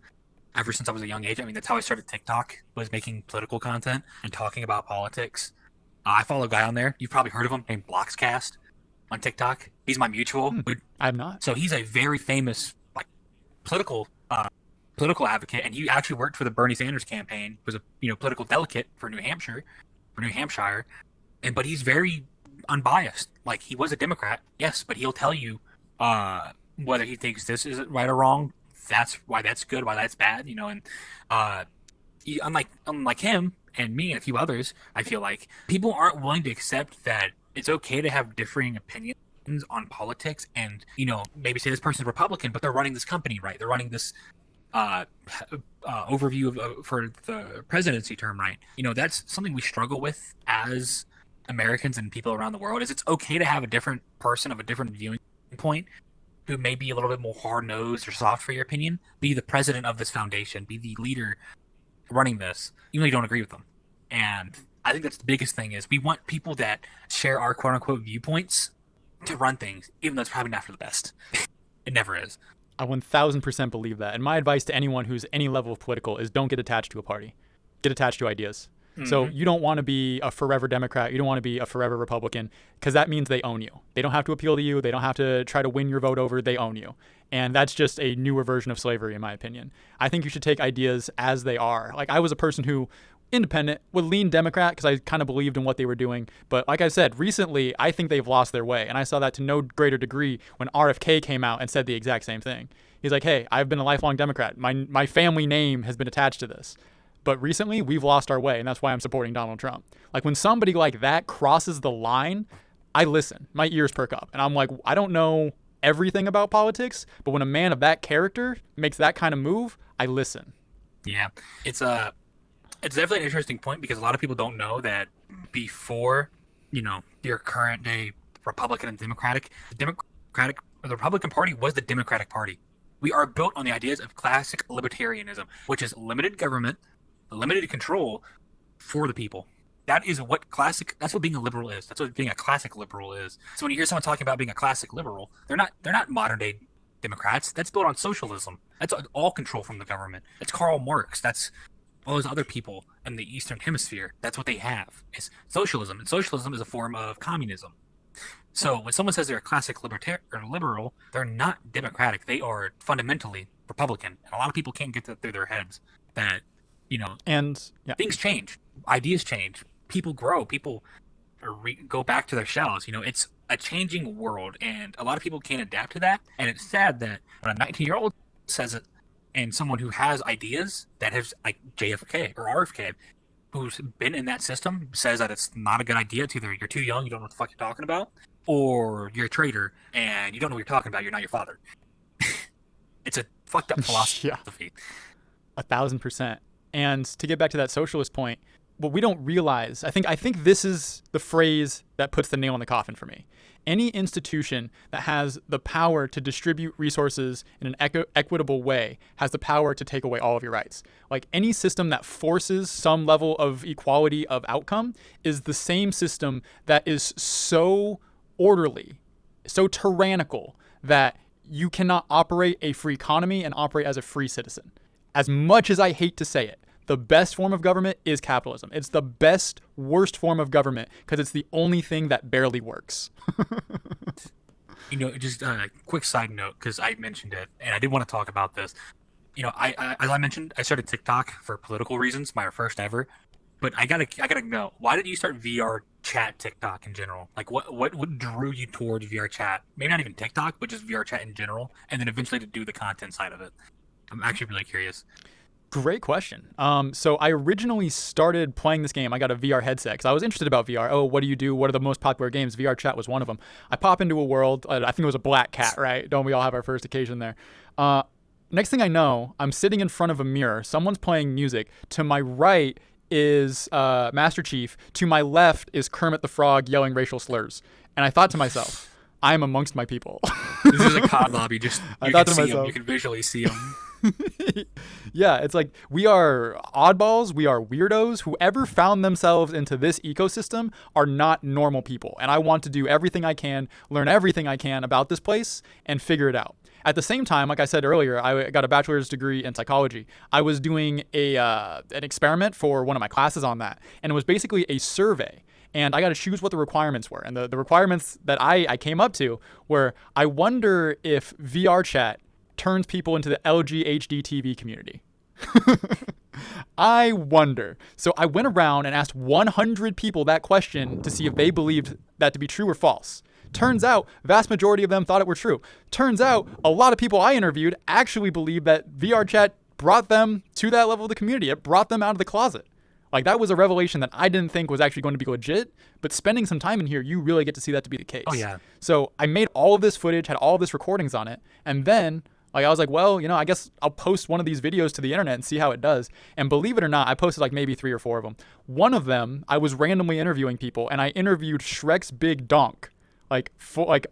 ever since I was a young age. I mean, that's how I started TikTok, was making political content and talking about politics. I follow a guy on there, you've probably heard of him, named Bloxcast on TikTok. He's my mutual.
I have not.
So he's a very famous like political advocate, and he actually worked for the Bernie Sanders campaign. Was a political delegate for New Hampshire, but he's very unbiased. Like, he was a Democrat, yes, but he'll tell you whether he thinks this is right or wrong. That's why that's good, why that's bad. And unlike him and me and a few others, I feel like people aren't willing to accept that it's okay to have differing opinions on politics, and maybe say this person's Republican, but they're running this company right. They're running this overview for the presidency term, right? That's something we struggle with as Americans and people around the world. Is it's okay to have a different person of a different viewing point, who may be a little bit more hard-nosed or soft for your opinion, be the president of this foundation, be the leader running this, even though you don't agree with them. And I think that's the biggest thing, is we want people that share our quote-unquote viewpoints to run things, even though it's probably not for the best. It never is.
I 1000% believe that. And my advice to anyone who's any level of political is don't get attached to a party. Get attached to ideas. Mm-hmm. So you don't want to be a forever Democrat. You don't want to be a forever Republican, because that means they own you. They don't have to appeal to you. They don't have to try to win your vote over. They own you. And that's just a newer version of slavery, in my opinion. I think you should take ideas as they are. Like, I was a person who, independent, would lean Democrat because I kind of believed in what they were doing. But like I said, recently, I think they've lost their way. And I saw that to no greater degree when RFK came out and said the exact same thing. He's like, hey, I've been a lifelong Democrat. My family name has been attached to this. But recently, we've lost our way, and that's why I'm supporting Donald Trump. Like, when somebody like that crosses the line, I listen. My ears perk up. And I'm like, I don't know everything about politics, but when a man of that character makes that kind of move, I listen.
Yeah. It's definitely an interesting point, because a lot of people don't know that before, your current day Republican and Democratic, the Republican Party was the Democratic Party. We are built on the ideas of classic libertarianism, which is limited government, limited control for the people. That's what being a liberal is. That's what being a classic liberal is. So when you hear someone talking about being a classic liberal, they're not modern day Democrats. That's built on socialism. That's all control from the government. That's Karl Marx. That's all those other people in the Eastern Hemisphere. That's what they have. It's socialism. And socialism is a form of communism. So when someone says they're a classic libertarian or liberal, they're not democratic. They are fundamentally Republican. And a lot of people can't get that through their heads, that, things change. Ideas change. People grow. People go back to their shells. It's a changing world, and a lot of people can't adapt to that. And it's sad that when a 19-year-old says it, and someone who has ideas that has, like JFK or RFK, who's been in that system, says that it's not a good idea. It's either you're too young, you don't know what the fuck you're talking about, or you're a traitor and you don't know what you're talking about. You're not your father. It's a fucked up philosophy.
Yeah. 1000%. And to get back to that socialist point, what we don't realize, I think this is the phrase that puts the nail in the coffin for me. Any institution that has the power to distribute resources in an equitable way has the power to take away all of your rights. Like, any system that forces some level of equality of outcome is the same system that is so orderly, so tyrannical, that you cannot operate a free economy and operate as a free citizen. As much as I hate to say it, the best form of government is capitalism. It's the worst form of government because it's the only thing that barely works.
Just a quick side note, because I mentioned it, and I did want to talk about this. I as I mentioned, I started TikTok for political reasons, my first ever. But I gotta know, why did you start VR chat TikTok in general? Like, what drew you towards VR chat? Maybe not even TikTok, but just VR chat in general, and then eventually to do the content side of it. I'm actually really curious.
Great question. So I originally started playing this game. I got a VR headset because I was interested about VR. Oh, what do you do? What are the most popular games? VR chat was one of them. I pop into a world. I think it was a black cat, right? Don't we all have our first occasion there? Next thing I know, I'm sitting in front of a mirror. Someone's playing music. To my right is Master Chief. To my left is Kermit the Frog yelling racial slurs. And I thought to myself, I am amongst my people.
This is a COD lobby. Just
I thought
can
to
see
myself,
them. You can visually see them.
yeah, it's like we are oddballs, we are weirdos. Whoever found themselves into this ecosystem are not normal people. And I want to do everything I can, learn everything I can about this place, and figure it out. At the same time, like I said earlier, I got a bachelor's degree in psychology. I was doing an experiment for one of my classes on that. And it was basically a survey. And I got to choose what the requirements were. And the requirements that I came up to were, I wonder if VR chat turns people into the LGHD TV community. I wonder. So I went around and asked 100 people that question to see if they believed that to be true or false. Turns out, vast majority of them thought it were true. Turns out, a lot of people I interviewed actually believed that VR chat brought them to that level of the community. It brought them out of the closet. Like, that was a revelation that I didn't think was actually going to be legit, but spending some time in here, you really get to see that to be the case.
Oh, yeah.
So I made all of this footage, had all of this recordings on it, and then I was like, well, I guess I'll post one of these videos to the internet and see how it does. And believe it or not, I posted like maybe 3 or 4 of them. One of them, I was randomly interviewing people, and I interviewed Shrek's Big Donk.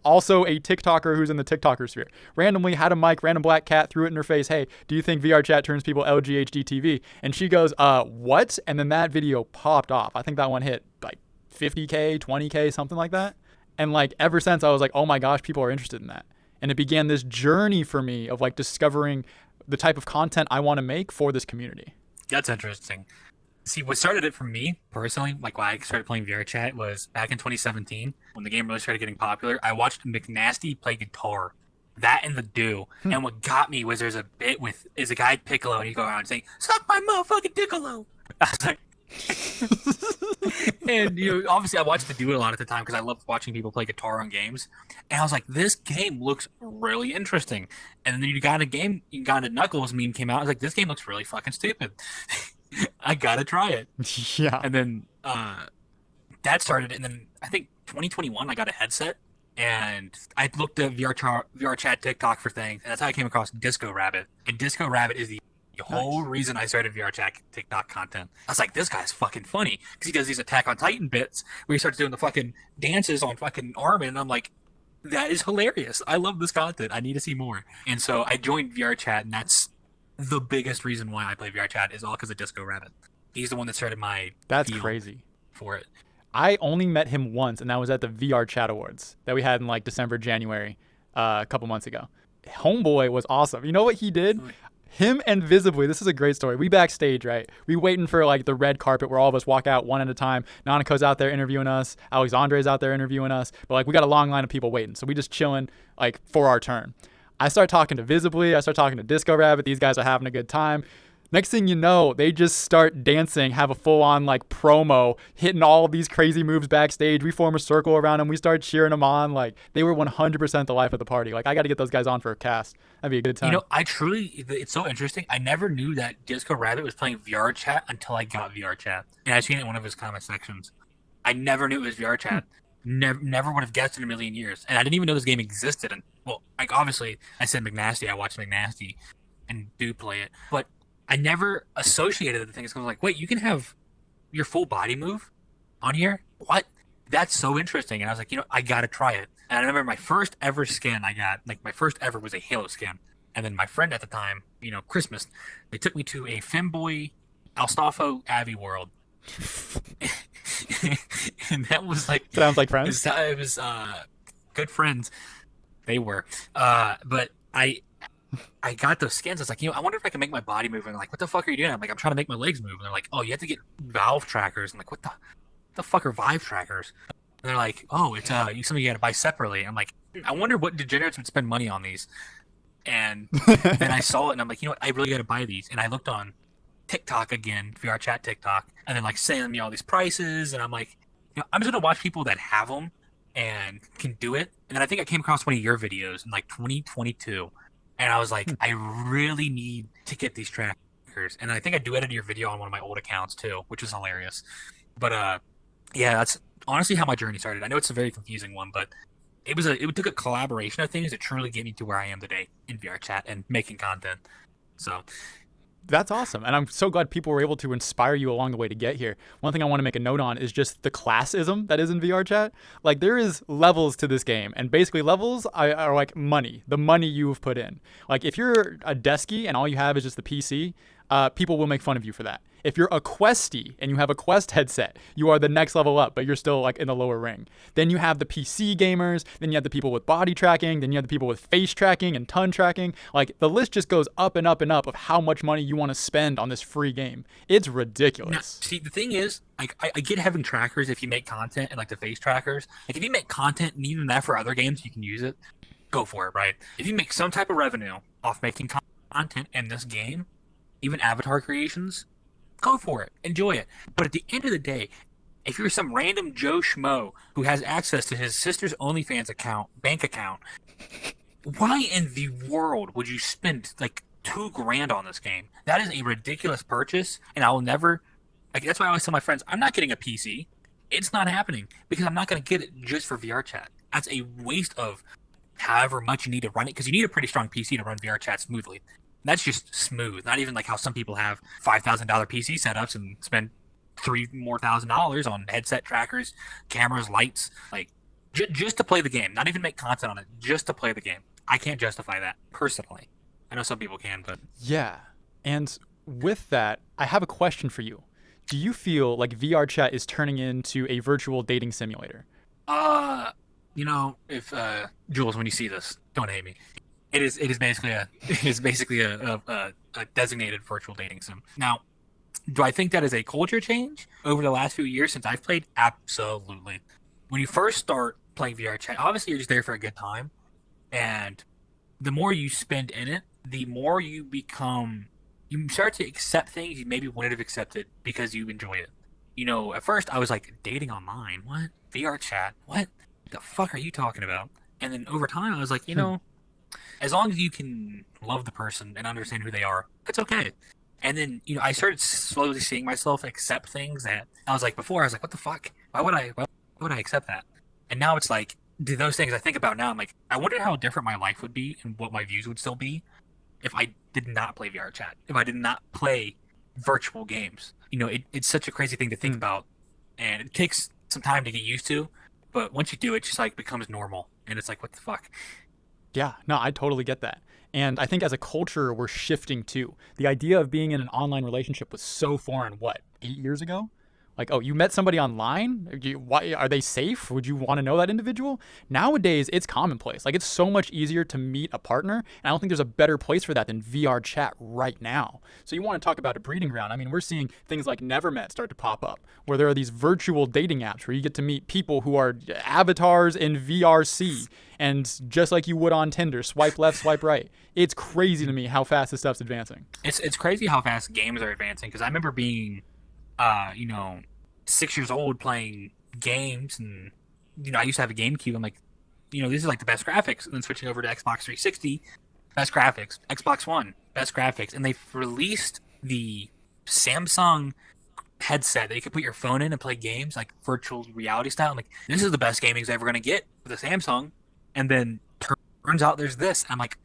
Also a TikToker who's in the TikToker sphere. Randomly had a mic, random black cat, threw it in her face. Hey, do you think VR chat turns people LGHD TV? And she goes, what? And then that video popped off. I think that one hit like 50K, 20K, something like that. And like ever since I was like, oh my gosh, people are interested in that. And it began this journey for me of like discovering the type of content I want to make for this community.
That's interesting. See, what started it for me personally, like why I started playing VR chat, was back in 2017 when the game really started getting popular. I watched McNasty play guitar, that and the Do. And what got me was there's a bit with is a guy Piccolo, and you go around saying, "Suck my motherfucking Piccolo." I was like, and obviously I watched the Do it a lot at the time because I loved watching people play guitar on games. And I was like, this game looks really interesting. And then you got a Knuckles meme came out. I was like, this game looks really fucking stupid. I gotta try it.
Yeah.
And then that started, and then I think 2021 I got a headset, and I looked at VR chat TikTok for things, and that's how I came across Disco Rabbit. And Disco Rabbit is the whole reason I started VR chat TikTok content. I was like, this guy's fucking funny because he does these Attack on Titan bits where he starts doing the fucking dances on fucking Armin, and I'm like, that is hilarious. I love this content. I need to see more. And so I joined VR chat, and that's the biggest reason why I play VR chat is all because of Disco Rabbit. He's the one that started my
That's crazy.
For it.
I only met him once, and that was at the VR Chat Awards that we had in like December, January, a couple months ago. Homeboy was awesome. You know what he did? Him and Visibly, this is a great story. We backstage, right? We waiting for like the red carpet where all of us walk out one at a time. Nanako's out there interviewing us. Alexandre's out there interviewing us. But like we got a long line of people waiting. So we just chilling like for our turn. I start talking to Visibly. I start talking to Disco Rabbit. These guys are having a good time. Next thing you know, they just start dancing, have a full-on like promo, hitting all of these crazy moves backstage. We form a circle around them. We start cheering them on. Like they were 100% the life of the party. Like I got to get those guys on for a cast. That'd be a good time.
It's so interesting. I never knew that Disco Rabbit was playing VR chat until I got VR chat. And I seen it in one of his comment sections. I never knew it was VR chat. Never would have guessed in a million years. And I didn't even know this game existed. And well, like obviously I said McNasty. I watched McNasty and do play it. But I never associated the things. I was like, wait, you can have your full body move on here? What? That's so interesting. And I was like, I got to try it. And I remember my first ever skin I got, like my first ever was a Halo skin. And then my friend at the time, Christmas, they took me to a Femboy Alstafo Abbey world. And that was like...
Sounds like friends.
It was good friends. They were. But I got those skins. I was like, I wonder if I can make my body move. And they're like, what the fuck are you doing? I'm like, I'm trying to make my legs move. And they're like, oh, you have to get Valve trackers. I'm like, what the fuck are Vive trackers? And they're like, oh, it's something you got to buy separately. I'm like, I wonder what degenerates would spend money on these. And then I saw it, and I'm like, I really got to buy these. And I looked on TikTok again, VR chat TikTok, and then like sending me all these prices, and I'm like, I'm just gonna watch people that have them and can do it. And then I think I came across one of your videos in like 2022, and I was like, I really need to get these trackers. And I think I duetted your video on one of my old accounts too, which was hilarious. But yeah, that's honestly how my journey started. I know it's a very confusing one, but it took a collaboration of things to truly get me to where I am today in VR chat and making content. So
That's awesome. And I'm so glad people were able to inspire you along the way to get here. One thing I want to make a note on is just the classism that is in VR chat. Like, there is levels to this game, and basically levels are like money, the money you've put in. Like, if you're a deskie and all you have is just the PC, people will make fun of you for that. If you're a questie and you have a Quest headset, you are the next level up, but you're still like in the lower ring. Then you have the PC gamers, then you have the people with body tracking, then you have the people with face tracking and ton tracking. Like, the list just goes up and up and up of how much money you want to spend on this free game. It's ridiculous.
now, see, the thing is, like, I get having trackers if you make content and like the face trackers. Like, if you make content and even that for other games, you can use it. Go for it, right? If you make some type of revenue off making content in this game, even avatar creations, go for it. Enjoy it. But at the end of the day, if you're some random Joe Schmo who has access to his sister's OnlyFans bank account, why in the world would you spend like $2,000 on this game? That is a ridiculous purchase, and I will never. Like, that's why I always tell my friends, I'm not getting a PC. It's not happening because I'm not going to get it just for VR chat. That's a waste of however much you need to run it, because you need a pretty strong PC to run VR chat smoothly. That's just smooth. Not even like how some people have $5,000 PC setups and spend $3,000 more on headset trackers, cameras, lights, like just to play the game. Not even make content on it, just to play the game. I can't justify that personally. I know some people can, but
Yeah. And with that, I have a question for you. Do you feel like VR chat is turning into a virtual dating simulator?
if Jules, when you see this, don't hate me. It is basically a designated virtual dating sim. Now, do I think that is a culture change over the last few years since I've played? Absolutely. When you first start playing VR chat, obviously you're just there for a good time, and the more you spend in it, the more you start to accept things you maybe wouldn't have accepted because you enjoy it. At first I was like, dating online? What? VR chat? What the fuck are you talking about? And then over time I was like, as long as you can love the person and understand who they are, it's okay. And then, I started slowly seeing myself accept things that I was like, before I was like, what the fuck? Why would I accept that? And now it's like, those things I think about now, I'm like, I wonder how different my life would be and what my views would still be if I did not play VR chat, if I did not play virtual games. It's such a crazy thing to think about, and it takes some time to get used to, but once you do, it just like becomes normal, and it's like, what the fuck?
Yeah, no, I totally get that. And I think as a culture, we're shifting too. The idea of being in an online relationship was so foreign, 8 years ago? Like, oh, you met somebody online? Why are they safe? Would you want to know that individual? Nowadays, it's commonplace. Like, it's so much easier to meet a partner, and I don't think there's a better place for that than VR chat right now. So you want to talk about a breeding ground. I mean, we're seeing things like NeverMet start to pop up, where there are these virtual dating apps where you get to meet people who are avatars in VRC, and just like you would on Tinder, swipe left, swipe right. It's crazy to me how fast this stuff's advancing.
It's crazy how fast games are advancing, because I remember being 6 years old playing games, and I used to have a GameCube. I'm like, this is like the best graphics. And then switching over to Xbox 360, best graphics. Xbox One, best graphics. And they've released the Samsung headset that you could put your phone in and play games like virtual reality style. I'm like, this is the best gaming ever going to get with the Samsung. And then turns out there's this. I'm like,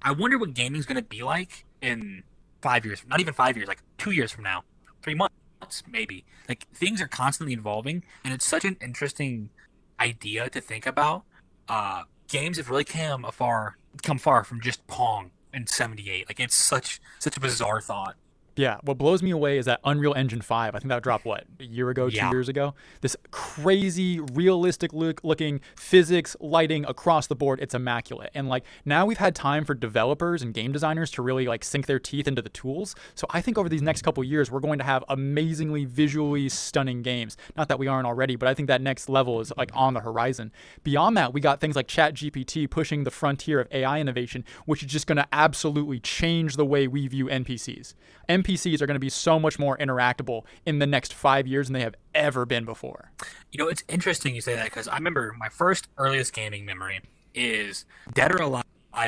I wonder what gaming's going to be like in 5 years. Not even 5 years, like 2 years from now, 3 months. Maybe. Like, things are constantly evolving, and it's such an interesting idea to think about. Games have really come far from just Pong in '78. Like, it's such a bizarre thought.
Yeah, what blows me away is that Unreal Engine 5, I think that dropped, a year ago, 2 years ago? This crazy, realistic looking physics, lighting across the board, it's immaculate. And now we've had time for developers and game designers to really sink their teeth into the tools. So I think over these next couple years, we're going to have amazingly visually stunning games. Not that we aren't already, but I think that next level is on the horizon. Beyond that, we got things like ChatGPT pushing the frontier of AI innovation, which is just going to absolutely change the way we view NPCs. NPCs are going to be so much more interactable in the next 5 years than they have ever been before.
It's interesting you say that because I remember my first earliest gaming memory is Dead or Alive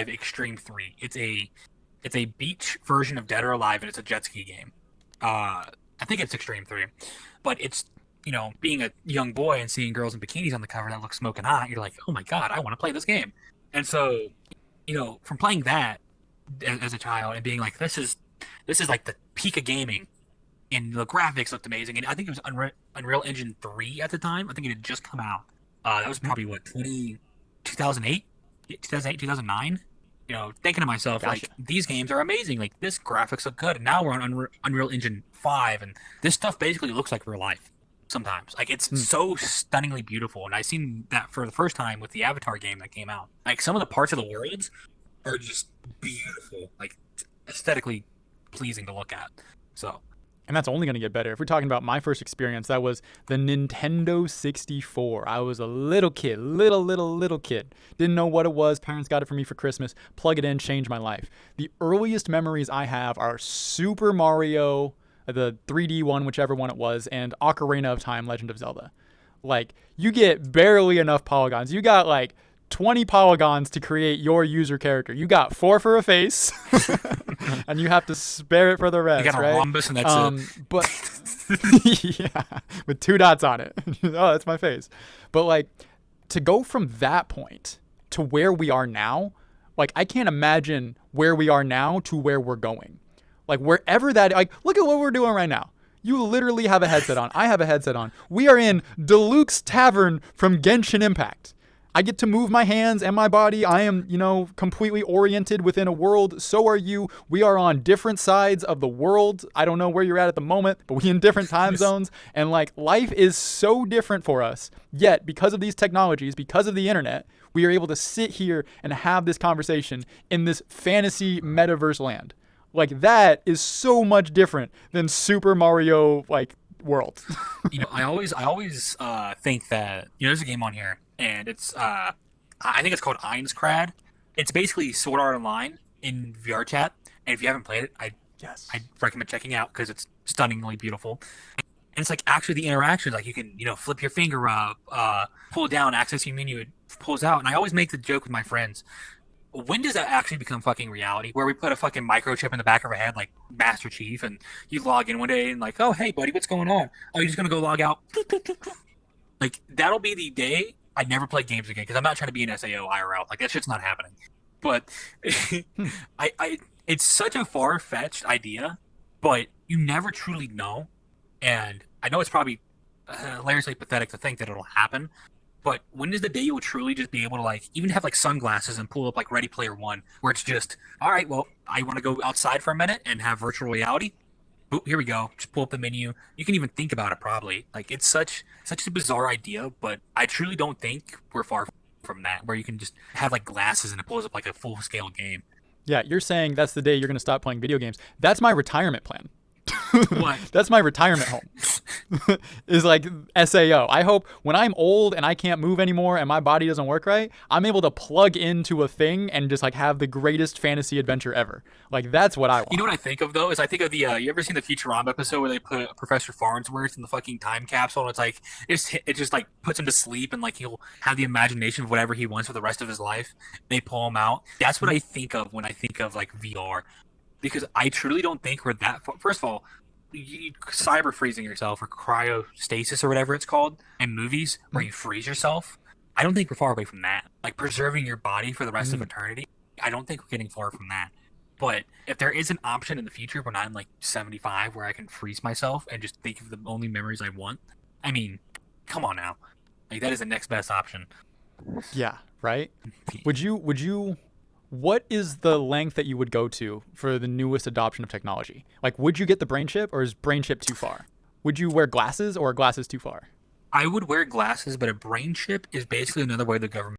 Extreme 3. It's a beach version of Dead or Alive, and it's a jet ski game. I think it's Extreme 3, but it's being a young boy and seeing girls in bikinis on the cover that look smoking hot, you're like, oh my god, I want to play this game. And so, from playing that as a child and being like, this is like the peak of gaming, and the graphics looked amazing. And I think it was Unreal Engine 3 at the time. I think it had just come out. That was probably 2008, 2009. Thinking to myself,
Gotcha.
like, these games are amazing. Like, this graphics look good. And now we're on Unreal Engine 5, and this stuff basically looks like real life sometimes. Like, it's so stunningly beautiful. And I seen that for the first time with the Avatar game that came out. Like, some of the parts of the worlds are just beautiful, like, aesthetically pleasing to look at. So,
and that's only going to get better. If we're talking about my first experience, that was the Nintendo 64. I was a little kid, little kid. Didn't know what it was. Parents got it for me for Christmas. Plug it in, changed my life. The earliest memories I have are Super Mario, the 3D one, whichever one it was, and Ocarina of Time, Legend of Zelda. Like, you get barely enough polygons. You got like 20 polygons to create your user character. You got 4 for a face, and you have to spare it for the rest.
You got a rhombus, and that's it.
But yeah, with 2 dots on it. Oh, that's my face. But like, to go from that point to where we are now, like, I can't imagine where we are now to where we're going. Like, wherever that, like, look at what we're doing right now. You literally have a headset on. I have a headset on. We are in Deluxe Tavern from Genshin Impact. I get to move my hands and my body. I am, completely oriented within a world. So are you. We are on different sides of the world. I don't know where you're at the moment, but we're in different time zones. And like, life is so different for us. Yet, because of these technologies, because of the internet, we are able to sit here and have this conversation in this fantasy metaverse land. Like, that is so much different than Super Mario, like, world.
I always think that there's a game on here, and it's I think it's called Einscrad. It's basically Sword Art Online in VR chat, and if you haven't played it, I recommend checking out because it's stunningly beautiful. And it's like actually the interactions, like you can flip your finger up, pull down, access your menu, it pulls out. And I always make the joke with my friends, when does that actually become fucking reality? Where we put a fucking microchip in the back of our head, like Master Chief, and you log in one day and like, oh, hey, buddy, what's going on? Oh, you're just going to go log out? Like, that'll be the day I never play games again, because I'm not trying to be an SAO IRL. Like, that shit's not happening. But it's such a far-fetched idea, but you never truly know. And I know it's probably hilariously pathetic to think that it'll happen, but when is the day you will truly just be able to, like, even have, like, sunglasses and pull up, like, Ready Player One, where it's just, all right, well, I want to go outside for a minute and have virtual reality. Boop, here we go. Just pull up the menu. You can even think about it, probably. Like, it's such a bizarre idea, but I truly don't think we're far from that, where you can just have, like, glasses and it pulls up, like, a full-scale game.
Yeah, you're saying that's the day you're going to stop playing video games. That's my retirement plan.
What?
That's my retirement home. Is like SAO. I hope when I'm old and I can't move anymore and my body doesn't work right, I'm able to plug into a thing and just like have the greatest fantasy adventure ever. Like, that's what I want.
You know what I think of though? Is I think of the you ever seen the Futurama episode where they put Professor Farnsworth in the fucking time capsule and it's like it just like puts him to sleep and like he'll have the imagination of whatever he wants for the rest of his life. They pull him out. That's what I think of when I think of like VR. Because I truly don't think we're that far. First of all, cyber freezing yourself or cryostasis or whatever it's called in movies where you freeze yourself, I don't think we're far away from that. Like preserving your body for the rest of eternity, I don't think we're getting far from that. But if there is an option in the future when I'm like 75 where I can freeze myself and just think of the only memories I want, I mean, come on now. Like, that is the next best option.
Yeah, right? What is the length that you would go to for the newest adoption of technology? Like, would you get the brain chip, or is brain chip too far? Would you wear glasses, or are glasses too far?
I would wear glasses, but a brain chip is basically another way the government